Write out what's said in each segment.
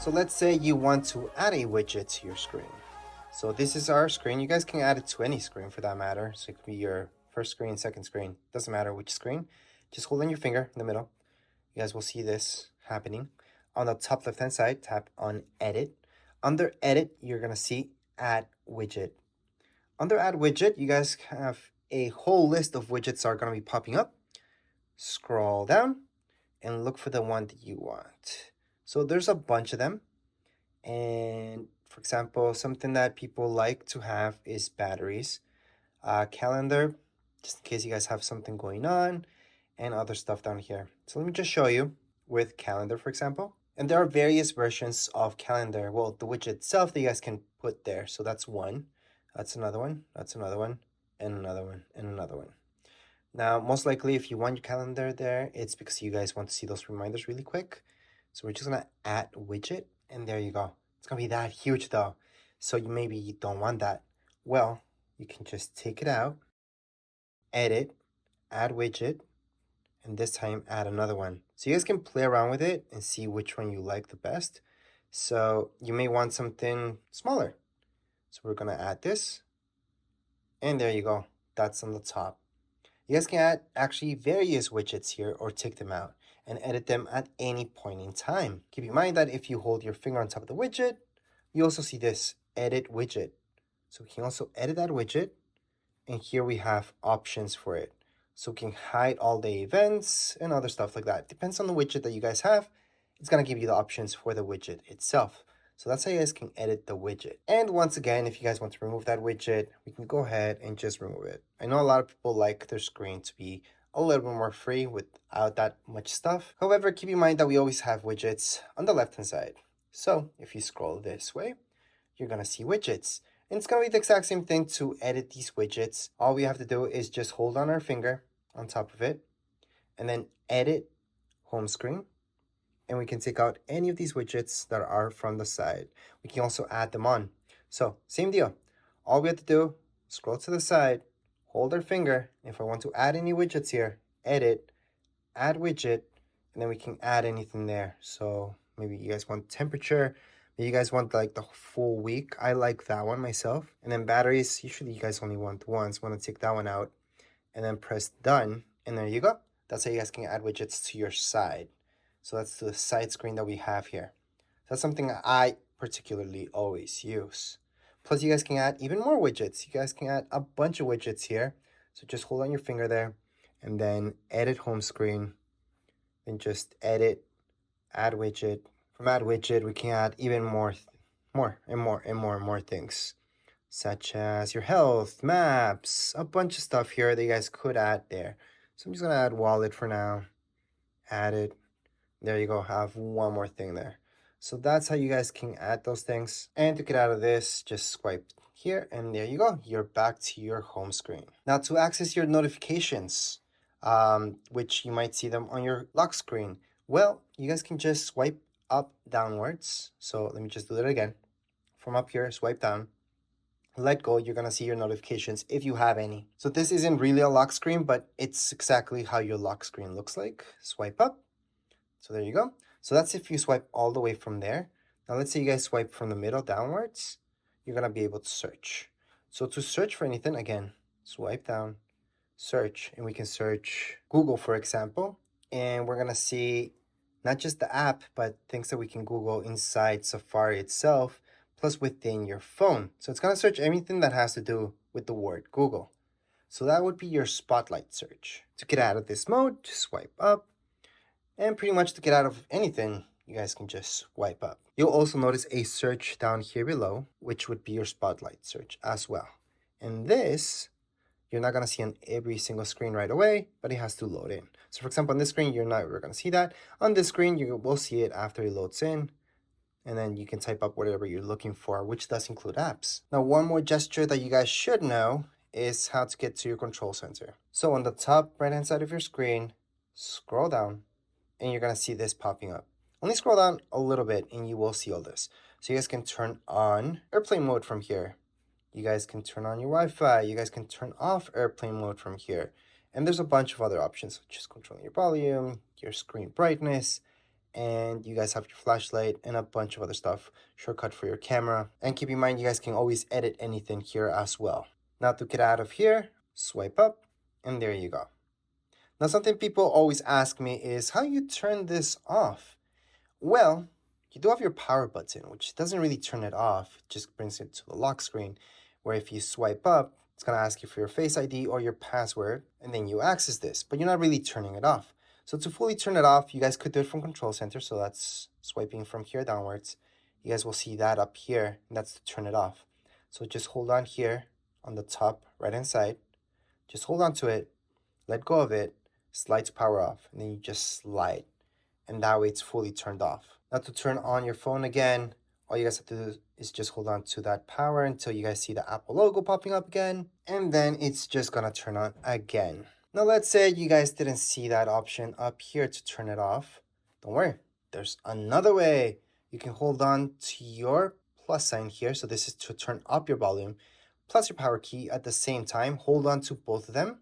So let's say you want to add a widget to your screen. So this is our screen. You guys can add it to any screen for that matter. So it could be your first screen, second screen, doesn't matter which screen. Just hold on your finger in the middle. You guys will see this happening. On the top left hand side, tap on Edit. Under Edit, you're gonna see Add Widget. Under Add Widget, you guys have a whole list of widgets are gonna be popping up. Scroll down and look for the one that you want. So there's a bunch of them. And for example, something that people like to have is batteries, calendar, just in case you guys have something going on, and other stuff down here. So let me just show you with calendar, for example. And there are various versions of calendar. Well, the widget itself that you guys can put there. So that's one, that's another one, that's another one, and another one, and another one. Now, most likely, if you want your calendar there, it's because you guys want to see those reminders really quick. So we're just gonna add widget, and there you go. It's gonna be that huge though. So maybe you don't want that. Well, you can just take it out, edit, add widget, and this time add another one. So you guys can play around with it and see which one you like the best. So you may want something smaller. So we're gonna add this, and there you go. That's on the top. You guys can add actually various widgets here or take them out and edit them at any point in time. Keep in mind that if you hold your finger on top of the widget, you also see this edit widget. So we can also edit that widget, and here we have options for it. So we can hide all the events and other stuff like that. Depends on the widget that you guys have. It's gonna give you the options for the widget itself. So that's how you guys can edit the widget. And once again, if you guys want to remove that widget, we can go ahead and just remove it. I know a lot of people like their screen to be a little bit more free without that much stuff. However, keep in mind that we always have widgets on the left hand side. So if you scroll this way, you're gonna see widgets. And it's gonna be the exact same thing to edit these widgets. All we have to do is just hold on our finger on top of it and then edit home screen. And we can take out any of these widgets that are from the side. We can also add them on. So same deal. All we have to do, scroll to the side, hold our finger. If I want to add any widgets here, edit, add widget, and then we can add anything there. So maybe you guys want temperature, maybe you guys want like the full week. I like that one myself. And then batteries, usually you guys only want one. So I'm gonna take that one out and then press done. And there you go. That's how you guys can add widgets to your side. So that's the side screen that we have here. That's something I particularly always use. Plus you guys can add even more widgets. You guys can add a bunch of widgets here. So just hold on your finger there and then edit home screen. Then just edit, add widget. From add widget, we can add even more things, such as your health, maps, a bunch of stuff here that you guys could add there. So I'm just gonna add wallet for now, add it. There you go, have one more thing there. So that's how you guys can add those things. And to get out of this, just swipe here and there you go. You're back to your home screen. Now to access your notifications, which you might see them on your lock screen. Well, you guys can just swipe up downwards. So let me just do that again. From up here, swipe down. Let go, you're gonna see your notifications if you have any. So this isn't really a lock screen, but it's exactly how your lock screen looks like. Swipe up. So there you go. So that's if you swipe all the way from there. Now let's say you guys swipe from the middle downwards, you're gonna be able to search. So to search for anything, again, swipe down, search, and we can search Google, for example, and we're gonna see not just the app, but things that we can Google inside Safari itself, plus within your phone. So it's gonna search everything that has to do with the word Google. So that would be your spotlight search. To get out of this mode, just swipe up. And pretty much to get out of anything, you guys can just swipe up. You'll also notice a search down here below, which would be your spotlight search as well. And this, you're not gonna see on every single screen right away, but it has to load in. So for example, on this screen, you're not gonna see that. On this screen, you will see it after it loads in. And then you can type up whatever you're looking for, which does include apps. Now, one more gesture that you guys should know is how to get to your control center. So on the top right-hand side of your screen, scroll down, and you're gonna see this popping up. Only scroll down a little bit and you will see all this. So you guys can turn on airplane mode from here. You guys can turn on your Wi-Fi. You guys can turn off airplane mode from here. And there's a bunch of other options, such as controlling your volume, your screen brightness, and you guys have your flashlight and a bunch of other stuff, shortcut for your camera. And keep in mind, you guys can always edit anything here as well. Now to get out of here, swipe up, and there you go. Now something people always ask me is how you turn this off. Well, you do have your power button, which doesn't really turn it off, it just brings it to the lock screen, where if you swipe up, it's going to ask you for your Face ID or your password, and then you access this, but you're not really turning it off. So to fully turn it off, you guys could do it from Control Center, so that's swiping from here downwards. You guys will see that up here, and that's to turn it off. So just hold on here on the top right-hand side. Just hold on to it, let go of it, slide to power off, and then you just slide. And that way it's fully turned off. Now to turn on your phone again, all you guys have to do is just hold on to that power until you guys see the Apple logo popping up again, and then it's just gonna turn on again. Now let's say you guys didn't see that option up here to turn it off. Don't worry, there's another way. You can hold on to your plus sign here, so this is to turn up your volume, plus your power key at the same time. Hold on to both of them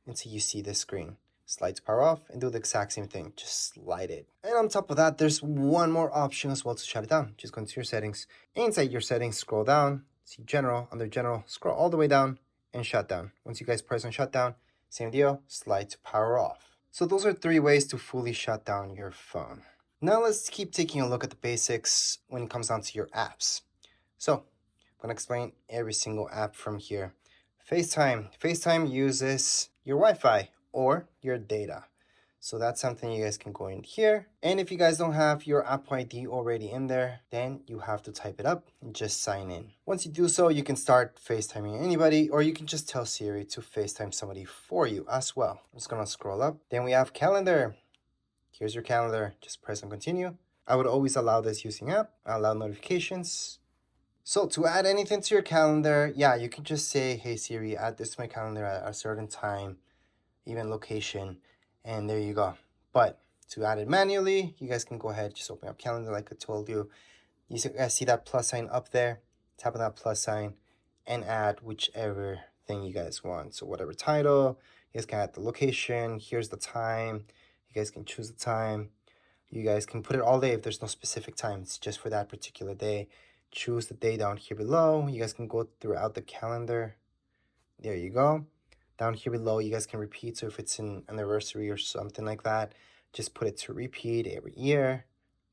until you see this screen. Slide to power off and do the exact same thing, just slide it. And on top of that, there's one more option as well to shut it down. Just go into your settings. Inside your settings, scroll down, see general, under general, scroll all the way down and shut down. Once you guys press on shutdown, same deal, slide to power off. So those are 3 ways to fully shut down your phone. Now let's keep taking a look at the basics when it comes down to your apps. So I'm gonna explain every single app from here. FaceTime. FaceTime uses your Wi-Fi or your data. So that's something you guys can go in here. And if you guys don't have your Apple ID already in there, then you have to type it up and just sign in. Once you do so, you can start FaceTiming anybody, or you can just tell Siri to FaceTime somebody for you as well. I'm just gonna scroll up. Then we have calendar. Here's your calendar. Just press on continue. I would always allow this using app, allow notifications. So to add anything to your calendar, yeah, you can just say, hey Siri, add this to my calendar at a certain time, even location, and there you go. But to add it manually, you guys can go ahead, just open up calendar like I told you. You guys see that plus sign up there, tap on that plus sign and add whichever thing you guys want. So whatever title, you guys can add the location, here's the time, you guys can choose the time. You guys can put it all day if there's no specific time, it's just for that particular day. Choose the day down here below. You guys can go throughout the calendar. There you go. Down here below, you guys can repeat. So if it's an anniversary or something like that, just put it to repeat every year.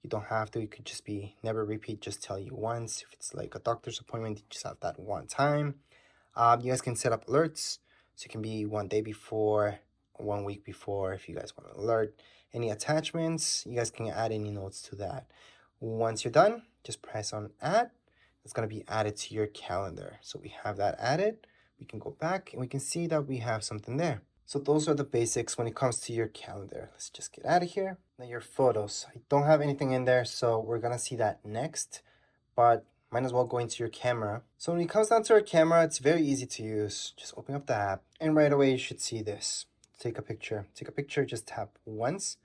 You don't have to. It could just be never repeat, just tell you once. If it's like a doctor's appointment, you just have that one time. You guys can set up alerts. So it can be 1 day before, 1 week before, if you guys want to alert. Any attachments, you guys can add any notes to that. Once you're done, just press on add. It's going to be added to your calendar. So we have that added. We can go back and we can see that we have something there. So those are the basics when it comes to your calendar. Let's just get out of here. Now your photos. I don't have anything in there, so we're going to see that next. But might as well go into your camera. So when it comes down to our camera, it's very easy to use. Just open up the app and right away you should see this. Take a picture. Take a picture, just tap once.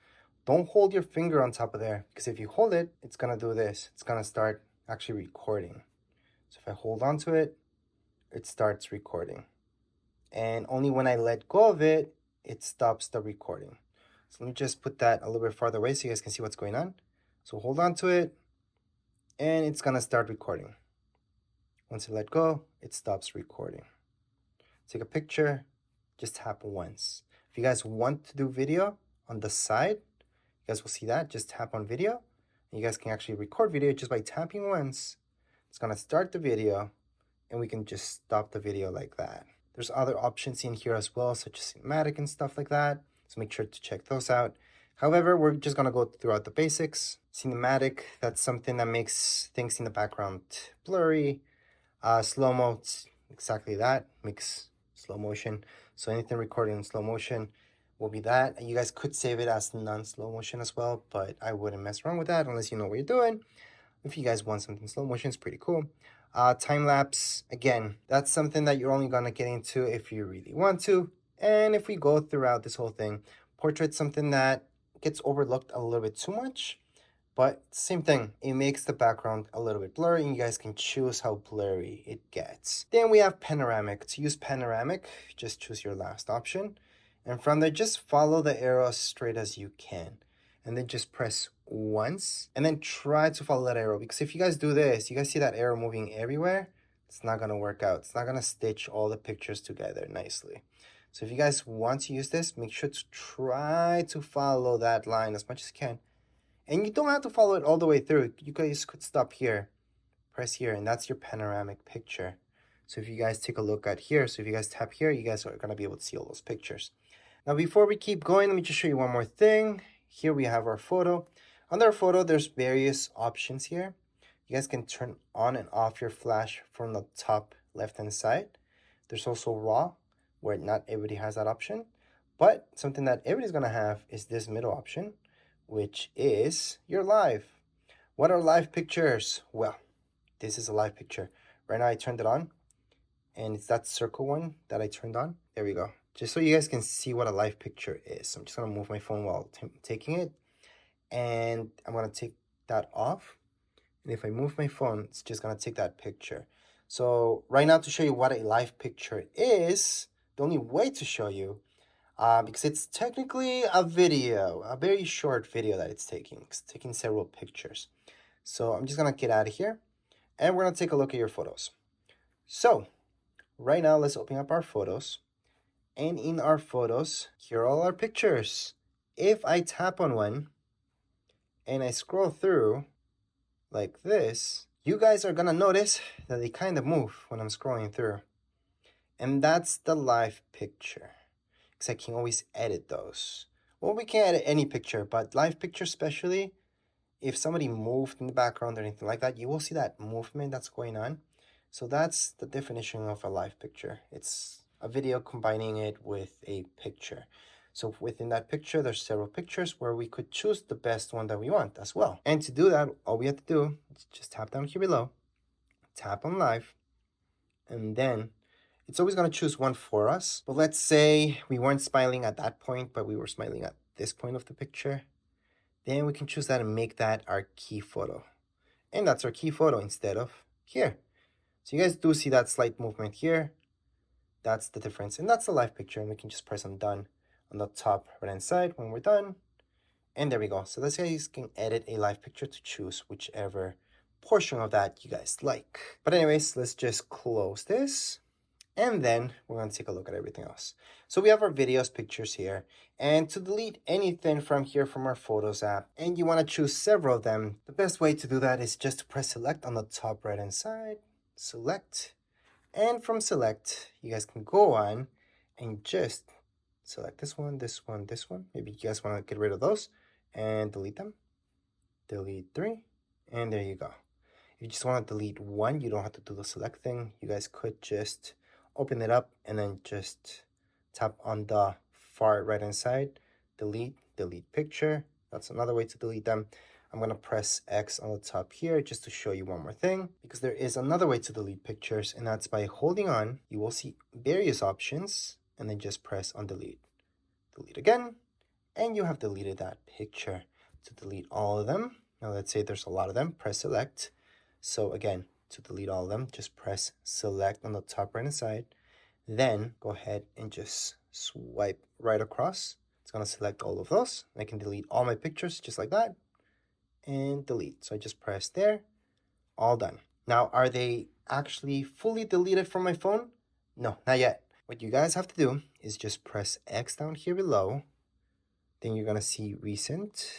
Don't hold your finger on top of there, because if you hold it, it's going to do this. It's going to start actually recording. So if I hold on to it, it starts recording. And only when I let go of it, it stops the recording. So let me just put that a little bit farther away so you guys can see what's going on. So hold on to it, and it's going to start recording. Once I let go, it stops recording. Take a picture, just tap once. If you guys want to do video on the side, you guys will see that. Just tap on video. And you guys can actually record video just by tapping once. It's going to start the video, and we can just stop the video like that. There's other options in here as well, such as cinematic and stuff like that. So make sure to check those out. However, we're just going to go throughout the basics. Cinematic, that's something that makes things in the background blurry. Slow-mo, exactly that, makes slow motion. So anything recorded in slow motion will be that. You guys could save it as non-slow motion as well, but I wouldn't mess around with that unless you know what you're doing. If you guys want something slow motion, it's pretty cool. Time lapse, again, that's something that you're only gonna get into if you really want to. And if we go throughout this whole thing, portrait's something that gets overlooked a little bit too much, but same thing, it makes the background a little bit blurry, and you guys can choose how blurry it gets. Then we have panoramic. To use panoramic, just choose your last option. And from there, just follow the arrow as straight as you can. And then just press once and then try to follow that arrow, because if you guys do this, you guys see that arrow moving everywhere, it's not going to work out. It's not going to stitch all the pictures together nicely. So if you guys want to use this, make sure to try to follow that line as much as you can. And you don't have to follow it all the way through. You guys could stop here, press here, and that's your panoramic picture. So if you guys take a look at here, so if you guys tap here, you guys are going to be able to see all those pictures. Now, before we keep going, let me just show you one more thing. Here we have our photo. Under our photo, there's various options here. You guys can turn on and off your flash from the top left-hand side. There's also RAW, where not everybody has that option. But something that everybody's going to have is this middle option, which is your live. What are live pictures? Well, this is a live picture. Right now, I turned it on, and it's that circle one that I turned on. There we go. Just so you guys can see what a live picture is. So I'm just going to move my phone while taking it. And I'm going to take that off. And if I move my phone, it's just going to take that picture. So right now, to show you what a live picture is, the only way to show you, because it's technically a video, a very short video that it's taking. It's taking several pictures. So I'm just going to get out of here. And we're going to take a look at your photos. So right now, let's open up our photos. And in our photos, here are all our pictures. If I tap on one and I scroll through like this, you guys are gonna notice that they kind of move when I'm scrolling through. And that's the live picture, because I can always edit those. Well, we can edit any picture, but live picture especially, if somebody moved in the background or anything like that, you will see that movement that's going on. So that's the definition of a live picture. It's a video combining it with a picture. So within that picture, there's several pictures where we could choose the best one that we want as well. And to do that, all we have to do is just tap down here below, tap on live, and then it's always going to choose one for us. But let's say we weren't smiling at that point, but we were smiling at this point of the picture. Then we can choose that and make that our key photo. And that's our key photo instead of here. So you guys do see that slight movement here. That's the difference. And that's the live picture. And we can just press on done on the top right hand side when we're done. And there we go. So let's say you can edit a live picture to choose whichever portion of that you guys like. But anyways, let's just close this. And then we're going to take a look at everything else. So we have our videos, pictures here. And to delete anything from here from our Photos app, and you want to choose several of them, the best way to do that is just to press select on the top right hand side. Select. And from select, you guys can go on and just select this one, this one, this one. Maybe you guys want to get rid of those and delete them. Delete 3. And there you go. If you just want to delete one, you don't have to do the select thing. You guys could just open it up and then just tap on the far right hand side, delete picture. That's another way to delete them. I'm going to press X on the top here just to show you one more thing, because there is another way to delete pictures, and that's by holding on. You will see various options and then just press on delete. Delete again, and you have deleted that picture. To delete all of them, now let's say there's a lot of them, press select. So again, to delete all of them, just press select on the top right hand side. Then go ahead and just swipe right across. It's going to select all of those. I can delete all my pictures just like that. And delete. So I just press there. All done. Now, are they actually fully deleted from my phone? No, not yet. What you guys have to do is just press X down here below. Then you're going to see recent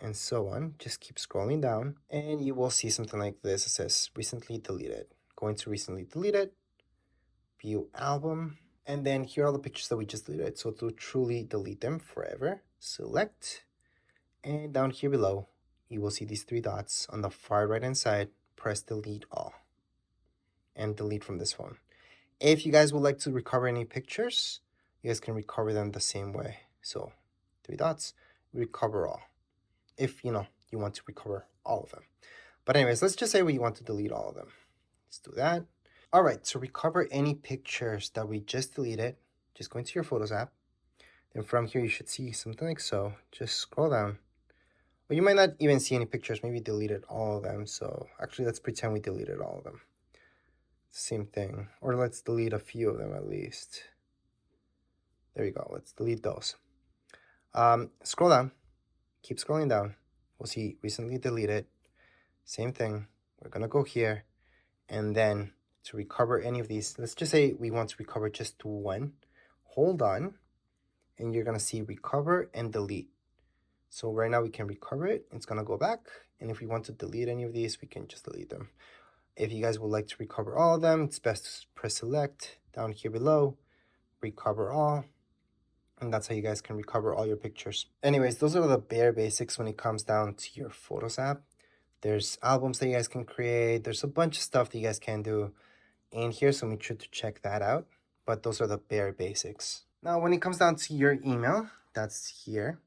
and so on. Just keep scrolling down and you will see something like this. It says recently deleted. Going to recently deleted, view album, and then here are all the pictures that we just deleted. So to truly delete them forever, select, and down here below, you will see these 3 dots on the far right hand side. Press delete all and delete from this phone. If you guys would like to recover any pictures, you guys can recover them the same way. So 3 dots, recover all. If you want to recover all of them. But anyways, let's just say we want to delete all of them. Let's do that. All right, to recover any pictures that we just deleted, just go into your Photos app. Then from here, you should see something like so. Just scroll down. Well, you might not even see any pictures. Maybe deleted all of them. So actually, let's pretend we deleted all of them. Same thing. Or let's delete a few of them at least. There you go. Let's delete those. Scroll down. Keep scrolling down. we'll see recently deleted. Same thing. We're gonna go here, and then to recover any of these, let's just say we want to recover just one. Hold on, and you're gonna see recover and delete. So right now we can recover it. It's gonna go back, and if we want to delete any of these, we can just delete them. If you guys would like to recover all of them, it's best to press select down here below, recover all, and that's how you guys can recover all your pictures. Anyways, those are the bare basics when it comes down to your Photos app. There's albums that you guys can create. There's a bunch of stuff that you guys can do in here, so make sure to check that out. But those are the bare basics. Now, when it comes down to your email, that's here.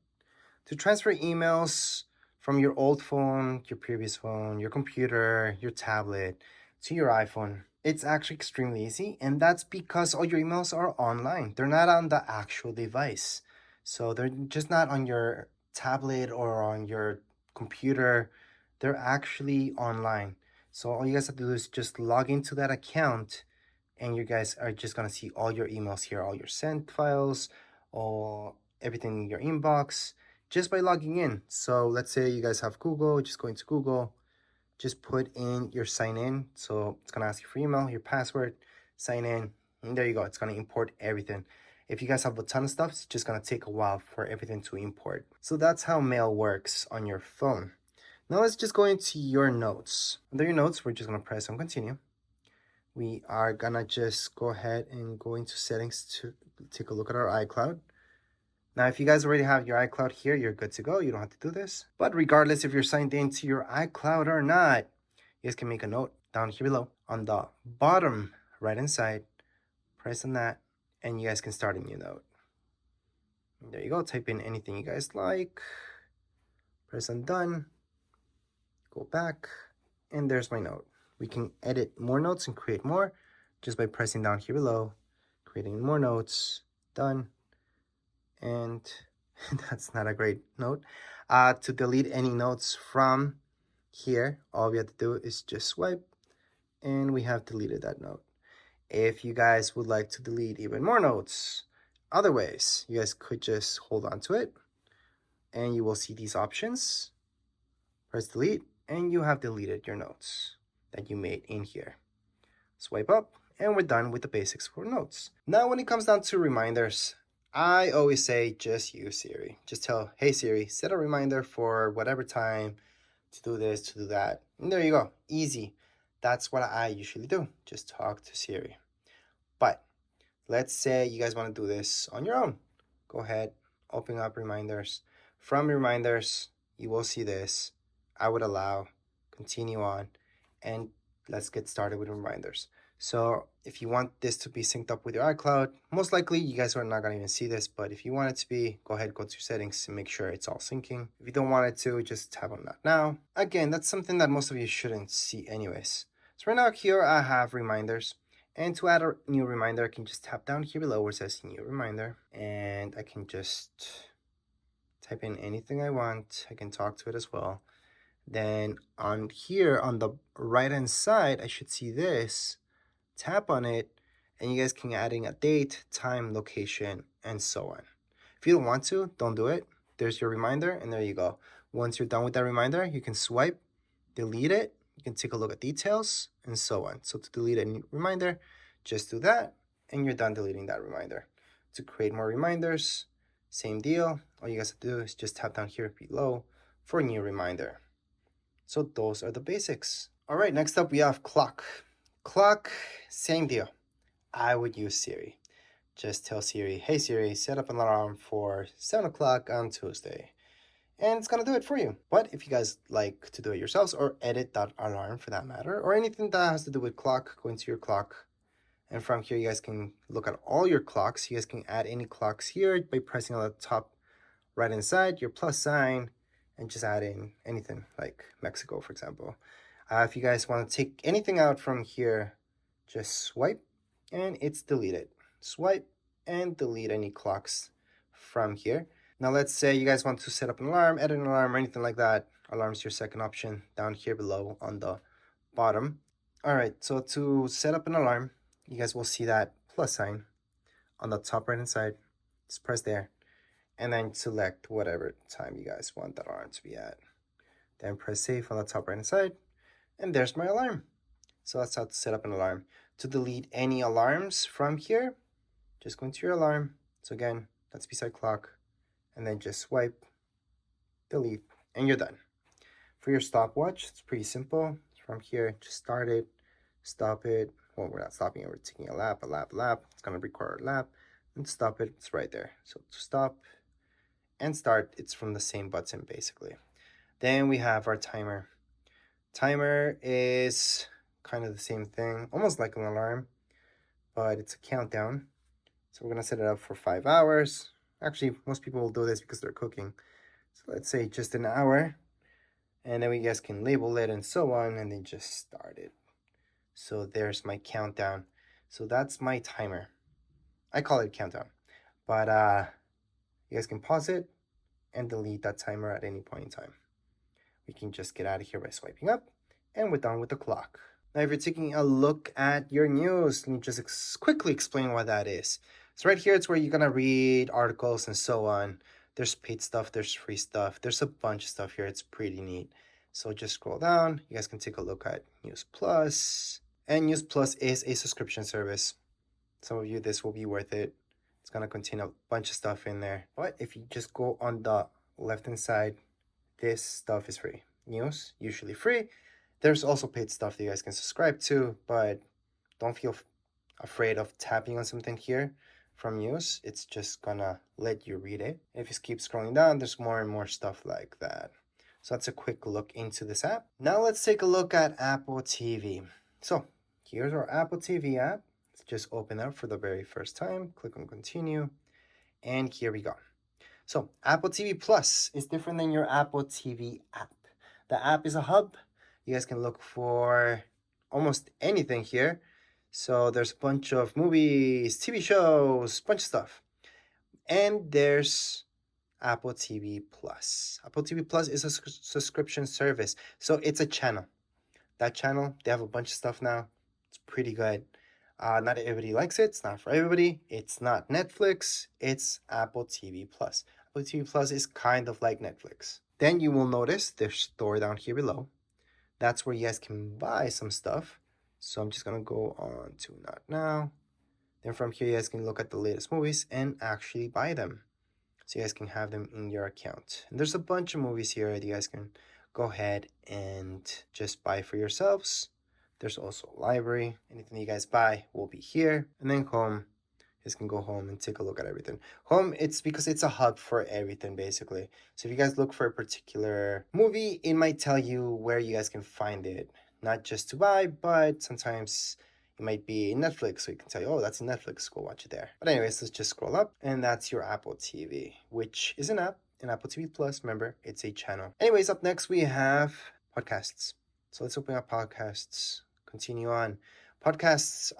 To transfer emails from your old phone, your previous phone, your computer, your tablet, to your iPhone, it's actually extremely easy, and that's because all your emails are online. They're not on the actual device. So they're just not on your tablet or on your computer. They're actually online. So all you guys have to do is just log into that account, and you guys are just gonna see all your emails here, all your sent files, all everything in your inbox, just by logging in. So let's say you guys have Google, just go into Google, just put in your sign in. So it's gonna ask you for email, your password, sign in, and there you go. It's gonna import everything. If you guys have a ton of stuff, it's just gonna take a while for everything to import. So that's how mail works on your phone. Now let's just go into your notes. Under your notes, we're just gonna press on continue. We are gonna just go ahead and go into settings to take a look at our iCloud. Now, if you guys already have your iCloud here, you're good to go. You don't have to do this. But regardless if you're signed into your iCloud or not, you guys can make a note down here below on the bottom right-hand side. Press on that, and you guys can start a new note. And there you go. Type in anything you guys like. Press on done. Go back, and there's my note. We can edit more notes and create more just by pressing down here below, creating more notes. Done. And that's not a great note. To delete any notes from here, all we have to do is just swipe, and we have deleted that note. If you guys would like to delete even more notes, other ways, you guys could just hold on to it, and you will see these options. Press delete, and you have deleted your notes that you made in here. Swipe up, and we're done with the basics for notes. Now, when it comes down to reminders, I always say just use Siri. Just tell, hey Siri, set a reminder for whatever time to do this, to do that. And there you go, easy. That's what I usually do, just talk to Siri. But let's say you guys want to do this on your own. Go ahead, open up reminders. From reminders, you will see this. I would allow, continue on, and let's get started with reminders. So if you want this to be synced up with your iCloud, most likely you guys are not going to even see this, but if you want it to be, go ahead, go to your settings and make sure it's all syncing. If you don't want it to, just tap on that now. Again, that's something that most of you shouldn't see anyways. So right now here I have reminders, and to add a new reminder, I can just tap down here below where it says new reminder, and I can just type in anything I want. I can talk to it as well. Then on here on the right hand side, I should see this. Tap on it, and you guys can add in a date, time, location, and so on. If you don't want to, don't do it. There's your reminder, and there you go. Once you're done with that reminder, you can swipe, delete it. You can take a look at details, and so on. So to delete a reminder, just do that, and you're done deleting that reminder. To create more reminders, same deal. All you guys have to do is just tap down here below for a new reminder. So those are the basics. All right, next up we have clock. Clock, same deal. I would use Siri. Just tell Siri, hey Siri, set up an alarm for 7 o'clock on Tuesday. And it's gonna do it for you. But if you guys like to do it yourselves or edit that alarm for that matter, or anything that has to do with clock, go into your clock. And from here, you guys can look at all your clocks. You guys can add any clocks here by pressing on the top right hand side, your plus sign, and just add in anything like Mexico, for example. If you guys want to take anything out from here, just swipe and it's deleted. Swipe and delete any clocks from here. Now let's say you guys want to set up an alarm, edit an alarm, or anything like that. Alarm's your second option down here below on the bottom. All right, so to set up an alarm, you guys will see that plus sign on the top right hand side. Just press there and then select whatever time you guys want that alarm to be at. Then press save on the top right hand side, and there's my alarm. So that's how to set up an alarm. To delete any alarms from here, just go into your alarm. So again, that's beside clock, and then just swipe, delete, and you're done. For your stopwatch, it's pretty simple. From here, just start it, stop it. Well, we're not stopping it, we're taking a lap. It's gonna require a lap, and stop it, it's right there. So to stop and start, it's from the same button basically. Then we have our timer. Timer is kind of the same thing, almost like an alarm, but it's a countdown. So we're gonna set it up for 5 hours. Actually, most people will do this because they're cooking. So let's say just an hour, and then we guys can label it and so on, and then just start it. So there's my countdown. So that's my timer. I call it countdown, but you guys can pause it and delete that timer at any point in time. We can just get out of here by swiping up, and we're done with the clock. Now, if you're taking a look at your news, let me just quickly explain what that is. So right here, it's where you're gonna read articles and so on. There's paid stuff, there's free stuff, there's a bunch of stuff here. It's pretty neat. So just scroll down. You guys can take a look at News Plus. And News Plus is a subscription service. Some of you, this will be worth it. It's gonna contain a bunch of stuff in there. But if you just go on the left-hand side, this stuff is free. News, usually free. There's also paid stuff that you guys can subscribe to, but don't feel afraid of tapping on something here from news. It's just gonna let you read it. If you keep scrolling down, there's more and more stuff like that. So that's a quick look into this app. Now let's take a look at Apple TV. So here's our Apple TV app. Let's just open up for the very first time. Click on continue. And here we go. So Apple TV Plus is different than your Apple TV app. The app is a hub. You guys can look for almost anything here. So there's a bunch of movies, TV shows, bunch of stuff. And there's Apple TV Plus. Apple TV Plus is a subscription service. So it's a channel. That channel, they have a bunch of stuff now. It's pretty good. Not everybody likes it. It's not for everybody. It's not Netflix. It's Apple TV Plus. Apple TV Plus is kind of like Netflix. Then you will notice there's store down here below. That's where you guys can buy some stuff. So I'm just gonna go on to not now. Then from here, you guys can look at the latest movies and actually buy them. So you guys can have them in your account. And there's a bunch of movies here that you guys can go ahead and just buy for yourselves. There's also a library. Anything you guys buy will be here. And then home. You guys can go home and take a look at everything. Home, it's because it's a hub for everything, basically. So if you guys look for a particular movie, it might tell you where you guys can find it. Not just to buy, but sometimes it might be in Netflix, so you can tell you, oh, that's in Netflix, go watch it there. But anyways, let's just scroll up, and that's your Apple TV, which is an app, and Apple TV Plus, remember, it's a channel. Anyways, up next we have podcasts. So let's open up podcasts, continue on. Podcasts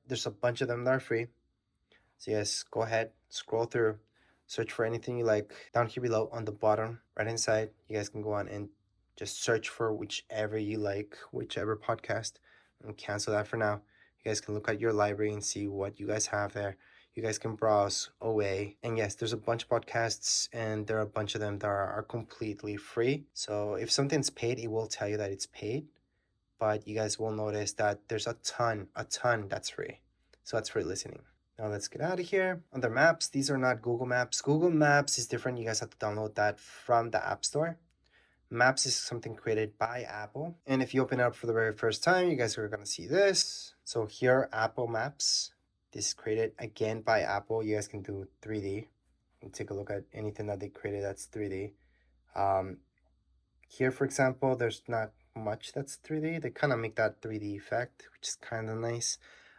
there's a bunch of them that are free. So yes, go ahead, scroll through, search for anything you like. Down here below on the bottom right hand side, you guys can go on and just search for whichever you like, whichever podcast, and cancel that for now. You guys can look at your library and see what you guys have there. You guys can browse away. And yes, there's a bunch of podcasts, and there are a bunch of them that are completely free. So if something's paid, it will tell you that it's paid. But you guys will notice that there's a ton that's free. So that's free listening. Now let's get out of here. Under Maps, these are not Google Maps. Google Maps is different. You guys have to download that from the App Store. Maps is something created by Apple. And if you open it up for the very first time, you guys are going to see this. So here, Apple Maps. This is created again by Apple. You guys can do 3D and take a look at anything that they created that's 3D. Here, for example, there's not much that's 3D. They kind of make that 3D effect, which is kind of nice.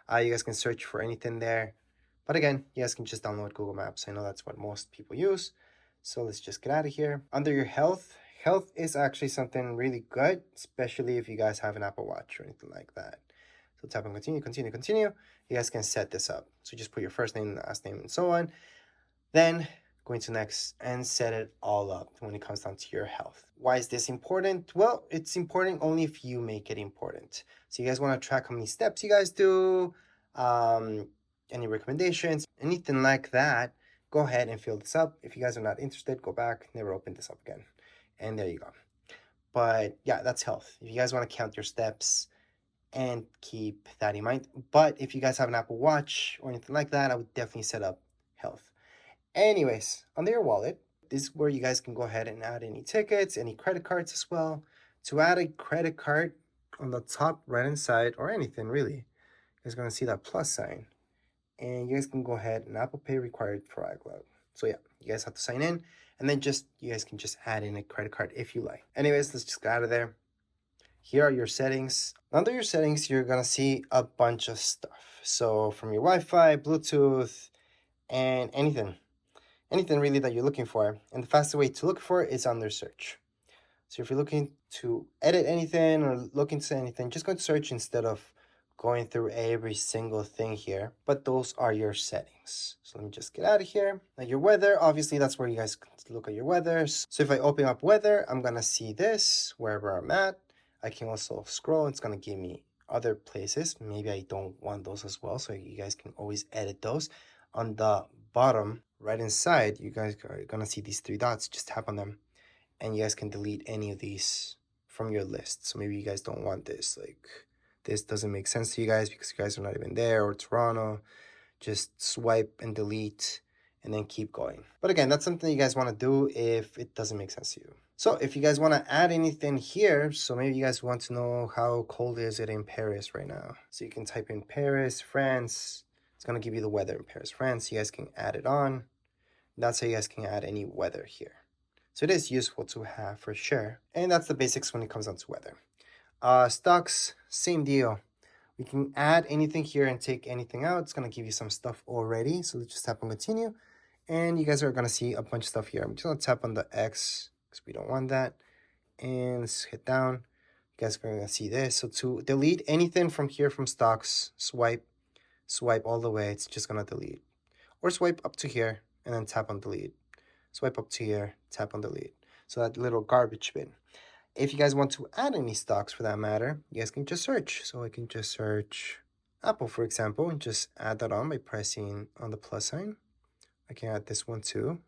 You guys can search for anything there. But again, you guys can just download Google Maps. I know that's what most people use. So let's just get out of here. Under your health is actually something really good, especially if you guys have an Apple Watch or anything like that. So tap on continue. You guys can set this up. So just put your first name, last name, and so on. Then go into next and set it all up when it comes down to your health. Why is this important? Well, it's important only if you make it important. So you guys want to track how many steps you guys do, any recommendations, anything like that, go ahead and fill this up. If you guys are not interested, go back, never open this up again. And there you go. But yeah, that's health. If you guys want to count your steps and keep that in mind. But if you guys have an Apple Watch or anything like that, I would definitely set up health. Anyways, under your wallet, this is where you guys can go ahead and add any tickets, any credit cards as well. To add a credit card on the top right hand side, or anything really, you guys are going to see that plus sign. And you guys can go ahead and Apple Pay required for iCloud. So yeah, you guys have to sign in, and then you guys can just add in a credit card if you like. Anyways, let's just get out of there. Here are your settings. Under your settings, you're gonna see a bunch of stuff. So from your Wi-Fi, Bluetooth, and anything really that you're looking for. And the fastest way to look for it is under search. So if you're looking to edit anything or look into anything, just go to search instead of going through every single thing here. But those are your settings. So let me just get out of here. Now your weather, obviously that's where you guys can look at your weather. So if I open up weather, I'm gonna see this wherever I'm at. I can also scroll, it's gonna give me other places. Maybe I don't want those as well, so you guys can always edit those. On the bottom right inside, you guys are gonna see these three dots. Just tap on them and you guys can delete any of these from your list. So maybe you guys don't want this, like this doesn't make sense to you guys because you guys are not even there, or Toronto. Just swipe and delete and then keep going. But again, that's something you guys want to do if it doesn't make sense to you. So if you guys want to add anything here, so maybe you guys want to know how cold is it in Paris right now. So you can type in Paris, France. It's going to give you the weather in Paris, France. You guys can add it on. That's how you guys can add any weather here. So it is useful to have for sure. And that's the basics when it comes down to weather. Stocks, same deal. We can add anything here and take anything out. It's going to give you some stuff already. So let's just tap on continue. And you guys are going to see a bunch of stuff here. I'm just going to tap on the X because we don't want that. And let's hit down. You guys are going to see this. So to delete anything from here from stocks, swipe all the way. It's just going to delete. Or swipe up to here and then tap on delete. Swipe up to here, tap on delete. So that little garbage bin. If you guys want to add any stocks for that matter, you guys can just search. So I can just search Apple, for example, and just add that on by pressing on the plus sign. I can add this one too.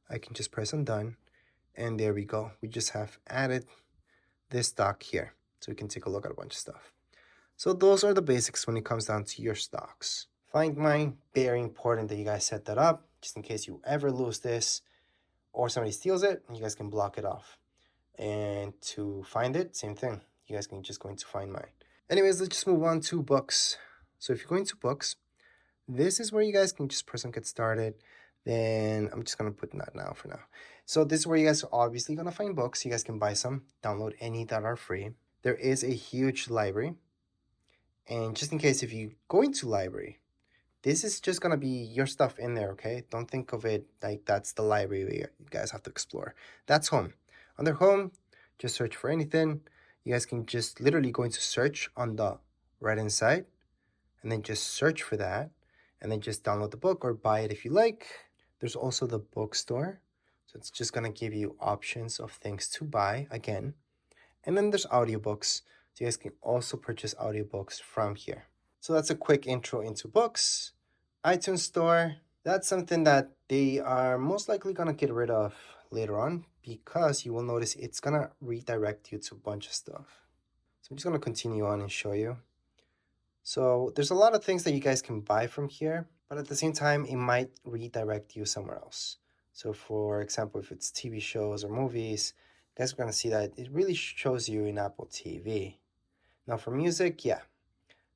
I can just press on done. And there we go. We just have added this stock here. So we can take a look at a bunch of stuff. So those are the basics when it comes down to your stocks. Find mine, very important that you guys set that up, just in case you ever lose this or somebody steals it, you guys can block it off. And to find it, same thing. You guys can just go into find mine. Anyways, let's just move on to books. So if you're going to books, this is where you guys can just press on get started. Then I'm just going to put that now for now. So this is where you guys are obviously going to find books. You guys can buy some, download any that are free. There is a huge library. And just in case if you go into library, this is just going to be your stuff in there, okay? Don't think of it like that's the library you guys have to explore. That's home. Under home, just search for anything. You guys can just literally go into search on the right-hand side and then just search for that and then just download the book or buy it if you like. There's also the bookstore. So it's just going to give you options of things to buy again. And then there's audiobooks. So you guys can also purchase audiobooks from here. So that's a quick intro into books. iTunes Store, that's something that they are most likely going to get rid of later on because you will notice it's going to redirect you to a bunch of stuff. So I'm just going to continue on and show you. So there's a lot of things that you guys can buy from here, but at the same time, it might redirect you somewhere else. So for example, if it's TV shows or movies, you guys are going to see that it really shows you in Apple TV. Now for music, yeah,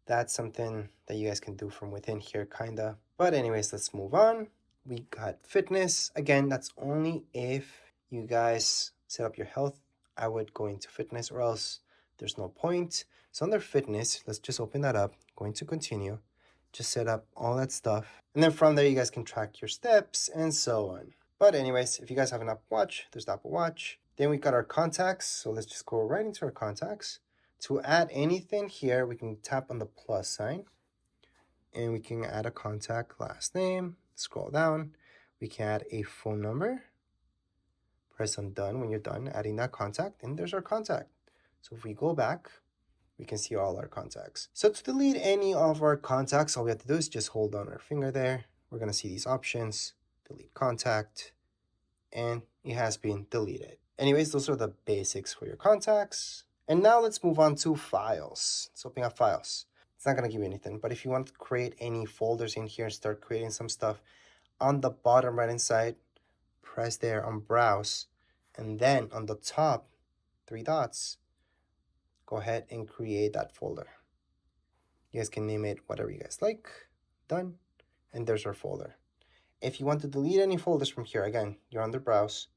that's something that you guys can do from within here, kinda. But anyways, let's move on. We got fitness. Again, that's only if you guys set up your health. I would go into fitness or else there's no point. So under fitness, let's just open that up. Going to continue. Just set up all that stuff. And then from there, you guys can track your steps and so on. But anyways, if you guys have an Apple Watch, there's the Apple Watch. Then we got our contacts. So let's just go right into our contacts. To add anything here, we can tap on the plus sign. And we can add a contact last name. Scroll down. We can add a phone number. Press on done when you're done adding that contact. And there's our contact. So if we go back, we can see all our contacts. So to delete any of our contacts, all we have to do is just hold on our finger there. We're going to see these options. Delete contact. And it has been deleted. Anyways, those are the basics for your contacts. And now let's move on to files. Let's open up files. It's not going to give you anything, but if you want to create any folders in here and start creating some stuff, on the bottom right hand side, press there on browse, and then on the top, 3 dots, go ahead and create that folder. You guys can name it whatever you guys like. Done. And there's our folder. If you want to delete any folders from here, again, you're under browse,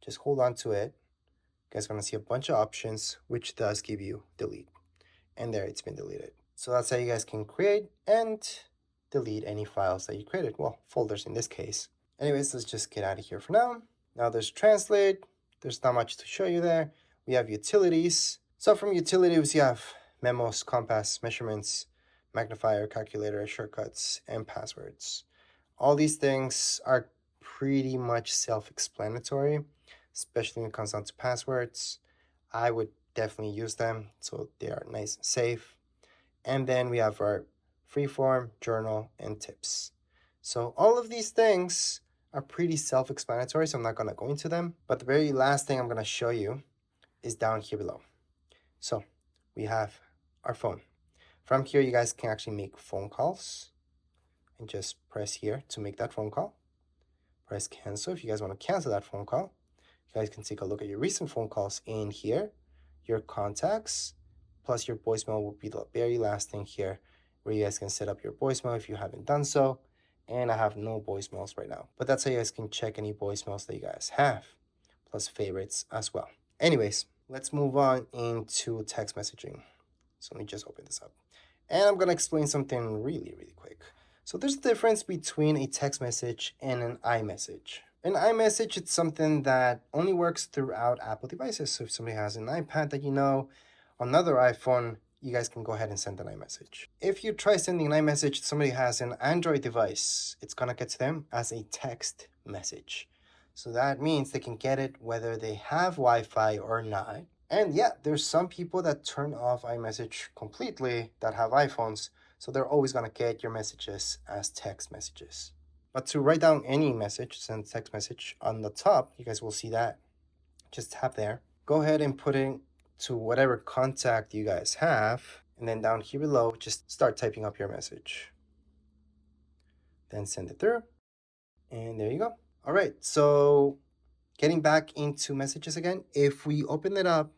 just hold on to it. You guys are going to see a bunch of options, which does give you delete. And there, it's been deleted. So that's how you guys can create and delete any files that you created. Well, folders in this case. Anyways, let's just get out of here for now. Now there's translate. There's not much to show you there. We have utilities. So from utilities, you have memos, compass, measurements, magnifier, calculator, shortcuts, and passwords. All these things are pretty much self-explanatory, especially when it comes down to passwords. I would definitely use them, so they are nice and safe. And then we have our freeform, journal, and tips. So all of these things are pretty self-explanatory, so I'm not going to go into them. But the very last thing I'm going to show you is down here below. So we have our phone. From here, you guys can actually make phone calls. And just press here to make that phone call. Press cancel if you guys want to cancel that phone call. You guys can take a look at your recent phone calls in here. Your contacts, plus your voicemail will be the very last thing here, where you guys can set up your voicemail if you haven't done so. And I have no voicemails right now, but that's how you guys can check any voicemails that you guys have, plus favorites as well. Anyways, let's move on into text messaging. So let me just open this up. And I'm going to explain something really quick. So there's a difference between a text message and an iMessage. An iMessage, it's something that only works throughout Apple devices. So if somebody has an iPad that you know, another iPhone, you guys can go ahead and send an iMessage. If you try sending an iMessage to somebody who has an Android device, it's going to get to them as a text message. So that means they can get it whether they have Wi-Fi or not. And yeah, there's some people that turn off iMessage completely that have iPhones. So they're always going to get your messages as text messages. But to write down any message, send text message on the top, you guys will see that. Just tap there. Go ahead and put it to whatever contact you guys have. And then down here below, just start typing up your message. Then send it through. And there you go. All right, so getting back into messages again, if we open it up,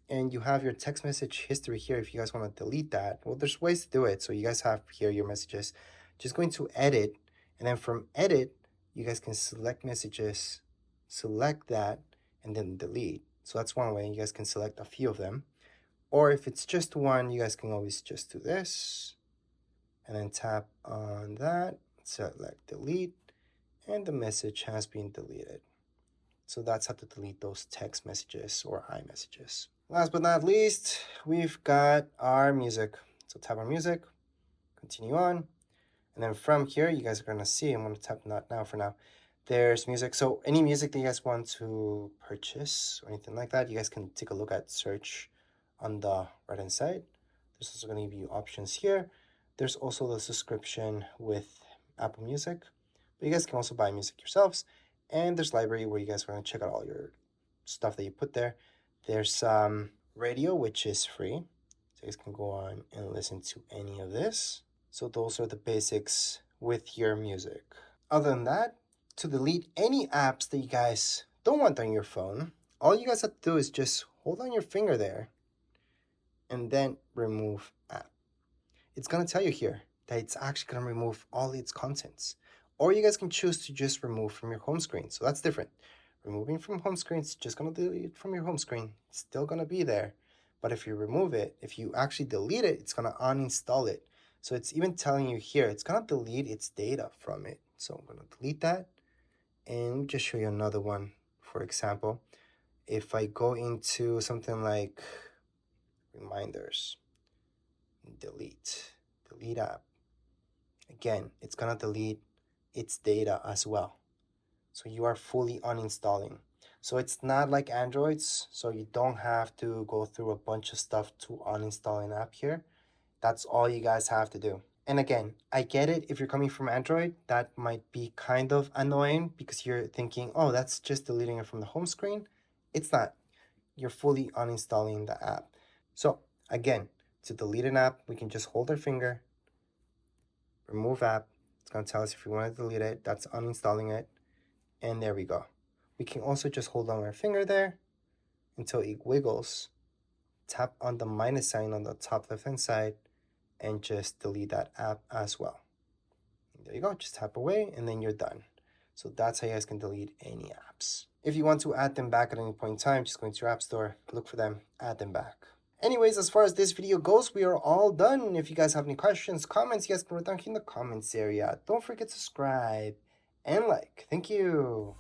and you have your text message history here, if you guys want to delete that, well, there's ways to do it. So you guys have here your messages. Just going to edit, and then from edit, you guys can select messages, select that, and then delete. So that's one way. You guys can select a few of them. Or if it's just one, you guys can always just do this, and then tap on that, select delete, and the message has been deleted. So that's how to delete those text messages or iMessages. Last but not least, we've got our music. So tap on music, continue on. And then from here, you guys are going to see, I'm going to tap not now for now. There's music. So any music that you guys want to purchase or anything like that, you guys can take a look at search on the right hand side. There's also going to give you options here. There's also the subscription with Apple Music. But you guys can also buy music yourselves. And there's library where you guys are going to check out all your stuff that you put there. There's radio, which is free. So you guys can go on and listen to any of this. So those are the basics with your music. Other than that, to delete any apps that you guys don't want on your phone, all you guys have to do is just hold on your finger there and then remove app. It's going to tell you here that it's actually going to remove all its contents. Or you guys can choose to just remove from your home screen. So that's different. Removing from home screen, it's just going to delete it from your home screen. It's still going to be there. But if you remove it, if you actually delete it, it's going to uninstall it. So it's even telling you here, it's going to delete its data from it. So I'm going to delete that. And let me just show you another one. For example, if I go into something like reminders, delete app. Again, it's going to delete its data as well. So you are fully uninstalling. So it's not like Androids, so you don't have to go through a bunch of stuff to uninstall an app here. That's all you guys have to do. And again, I get it. If you're coming from Android, that might be kind of annoying because you're thinking, oh, that's just deleting it from the home screen. It's not. You're fully uninstalling the app. So again, to delete an app, we can just hold our finger, remove app. It's going to tell us if we want to delete it. That's uninstalling it. And there we go. We can also just hold on our finger there until it wiggles. Tap on the minus sign on the top left hand side and just delete that app as well. There you go, just tap away and then you're done. So that's how you guys can delete any apps. If you want to add them back at any point in time, just go into your app store, look for them, add them back. Anyways, as far as this video goes, we are all done. If you guys have any questions, comments, you guys can write down in the comments area. Don't forget to subscribe and like. Thank you.